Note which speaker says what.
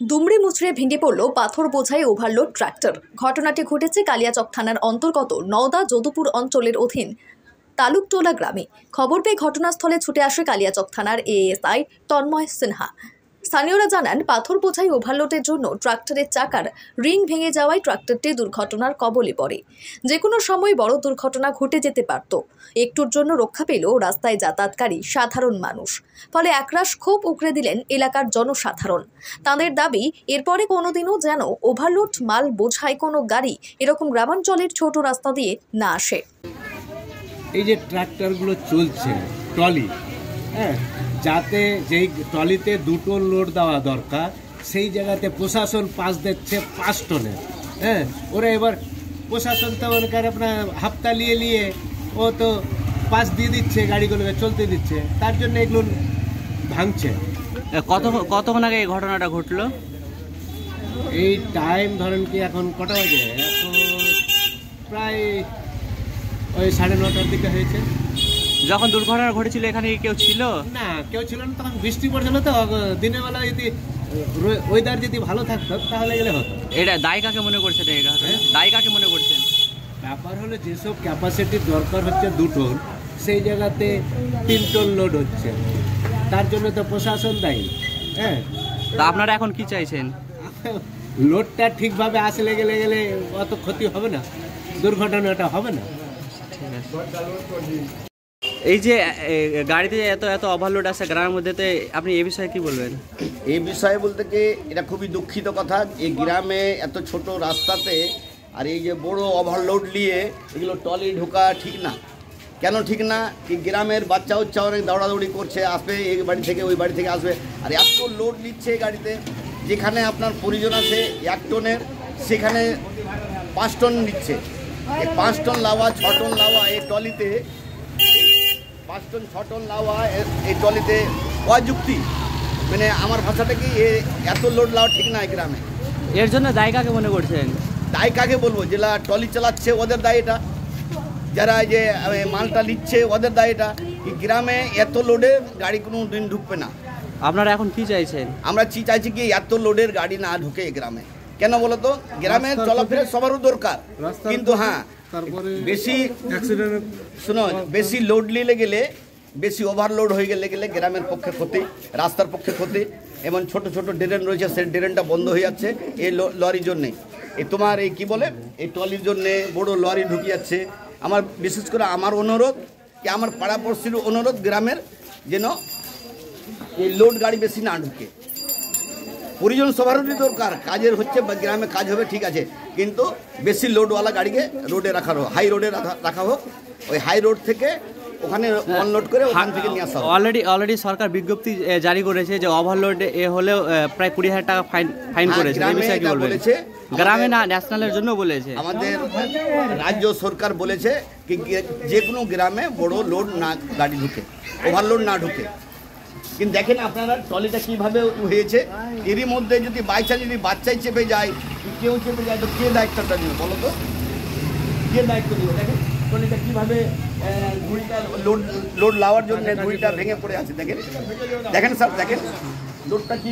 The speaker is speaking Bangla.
Speaker 1: দুমড়ে মুচড়ে ভেঙে পড়ল পাথর বোঝাই ওভারলোড ট্রাক্টর। ঘটনাটি ঘটেছে কালিয়াচক থানার অন্তর্গত নওদা যদুপুর অঞ্চলের অধীন তালুকটোলা গ্রামে। খবর পেয়ে ঘটনাস্থলে ছুটে আসে কালিয়াচক থানার এএসআই তন্ময় সিনহা। স্থানীয়রা জানান, পাথর বোঝাই ওভারলোডের জন্য ট্রাক্টরের চাকার রিং ভেঙে যাওয়ায় ট্রাক্টরটি দুর্ঘটনার কবলে পড়ে। যে কোনো সময় বড় দুর্ঘটনা ঘটে যেতে পারত। একটুর জন্য রক্ষা পেল রাস্তায় যাতায়াতকারী সাধারণ মানুষ। ফলে একরাশ ক্ষোভ উগরে দিলেন এলাকার জনসাধারণ। তাদের দাবি, এরপরে কোনোদিনও যেন ওভারলোড মাল বোঝাই কোনো গাড়ি এরকম গ্রামাঞ্চলের ছোট রাস্তা দিয়ে না আসে।
Speaker 2: এই যে ট্রাক্টরগুলো চলছে ট্রলি, যাতে যেই ট্রলিতে 2 টন লোড দেওয়া দরকার সেই জায়গাতে প্রশাসন পাস দিচ্ছে 5 টনের। ওরা এবার প্রশাসন তো আপনার হাফতা নিয়ে ও তো পাস দিয়ে দিচ্ছে, গাড়িগুলোকে চলতে দিচ্ছে, তার জন্য এগুলো ভাঙছে।
Speaker 3: কতক্ষণ আগে এই ঘটনাটা ঘটলো?
Speaker 2: এই টাইম ধরেন কি এখন কটা বাজে, এখন প্রায় ওই 9:30টার দিকে হয়েছে।
Speaker 3: যখন দুর্ঘটনা ঘটেছিল এখানে কেউ ছিল
Speaker 2: না? কেউ ছিল না, তখন বৃষ্টি পড়ছিল। তো দিনের বেলা যদি ওয়েদার যদি ভালো থাকতো তাহলে গেলে হতো।
Speaker 3: এটা দায় কাকে মনে করছেন? দায় কাকে মনে করছেন?
Speaker 2: ব্যাপার হলো যেসব ক্যাপাসিটির দরকার হচ্ছে 2 টন, সেই জায়গাতে 3 টন লোড হচ্ছে, তার জন্য তো প্রশাসন দায়ী।
Speaker 3: তা আপনারা এখন কি চাইছেন?
Speaker 2: লোডটা ঠিকভাবে আসলে গেলে অত ক্ষতি হবে না, দুর্ঘটনাটা হবে না।
Speaker 3: এই যে গাড়িতে এত ওভারলোড আছে গ্রামের মধ্যে, তো আপনি এই বিষয়ে কি বলবেন?
Speaker 4: এই বিষয়ে বলতে কি, এটা খুবই দুঃখিত কথা। এই গ্রামে এত ছোট রাস্তাতে আর এই যে বড় ওভারলোড নিয়ে এগুলো ট্রলি ঢোকা ঠিক না। কেন ঠিক না? কি গ্রামের বাচ্চা উচ্চা অনেক দৌড়াদৌড়ি করছে, আসবে এই বাড়ি থেকে ওই বাড়ি থেকে আসবে, আর এত লোড নিচ্ছে গাড়িতে। যেখানে আপনার প্রয়োজন আছে 1 টনের, সেখানে 5 টন নিচ্ছে। এই 5 টন লাওয়া 6 টন লাওয়া এই ট্রলিতে, 5 টন 6 টন লাওয়া এই ট্রলিতে অযুক্তি। মানে আমার ভাষাটা কি, এত লোড লাওয়া ঠিক না এই গ্রামে।
Speaker 3: এর জন্য দায় কাকে মনে করছেন?
Speaker 4: দায় কাকে বলবো? যেটা ট্রলি চালাচ্ছে ওদের দায় এটা, যারা এই যে মালটা নিচ্ছে ওদের দায় এটা। এই গ্রামে এত লোডের গাড়ি কোনো দিন ঢুকবে না।
Speaker 3: আপনারা এখন কি চাইছেন?
Speaker 4: আমরা চাইছি কি এত লোডের গাড়ি না ঢুকে এই গ্রামে। কেন বলো তো? গ্রামে চলাফেরা সবারও দরকার, কিন্তু বেশি লোড নিলে গেলে, বেশি ওভারলোড হয়ে গেলে গ্রামের পক্ষে ক্ষতি, রাস্তার পক্ষে ক্ষতি। এবং ছোট ছোট ড্রেন রয়েছে, সেই ড্রেনটা বন্ধ হয়ে যাচ্ছে এই লরির জন্যে। তোমার এই কি বলে, এই ট্রলির জন্যে বড় লরি ঢুকে যাচ্ছে। আমার বিশেষ করে আমার অনুরোধ কি, আমার পাড়াপড়শির অনুরোধ, গ্রামের যেন এই লোড গাড়ি বেশি না ঢুকে। পরিজন সবারই দরকার, কাজের হচ্ছে গ্রামে কাজ হবে ঠিক আছে, কিন্তু বেশি লোডওয়ালা গাড়িকে রোডে রাখা হোক, হাই রোডে রাখা হোক। ওই হাই রোড থেকে ওখানে অনলোড করে ওখান থেকে নিয়ে আসা হোক।
Speaker 3: অলরেডি সরকার বিজ্ঞপ্তি জারি করেছে যে ওভারলোড হলেও প্রায় 20,000 টাকা ফাইন করেছে। এই বিষয়ে কি বলবেন? গ্রামে না, ন্যাশনালের জন্য বলেছে।
Speaker 4: আমাদের রাজ্য সরকার বলেছে কি যে কোনো গ্রামে বড় লোড না গাড়ি ঢুকে, ওভারলোড না ঢুকে। কিন্তু দেখেন আপনারা ট্রলিটা কীভাবে হয়েছে। এরই মধ্যে যদি বাইচান্স যদি বাচ্চাই চেপে যায়, কেউ চেপে যায়, তো কে দায়িত্বটা নেবে বলো তো? কে দায়িত্ব নেবে? দেখেন ট্রলিটা কীভাবে ঘুড়িটা লোড লাওয়ার জন্য ঘুড়িটা ভেঙে পড়ে আছে। দেখেন স্যার, দেখেন লোডটা কি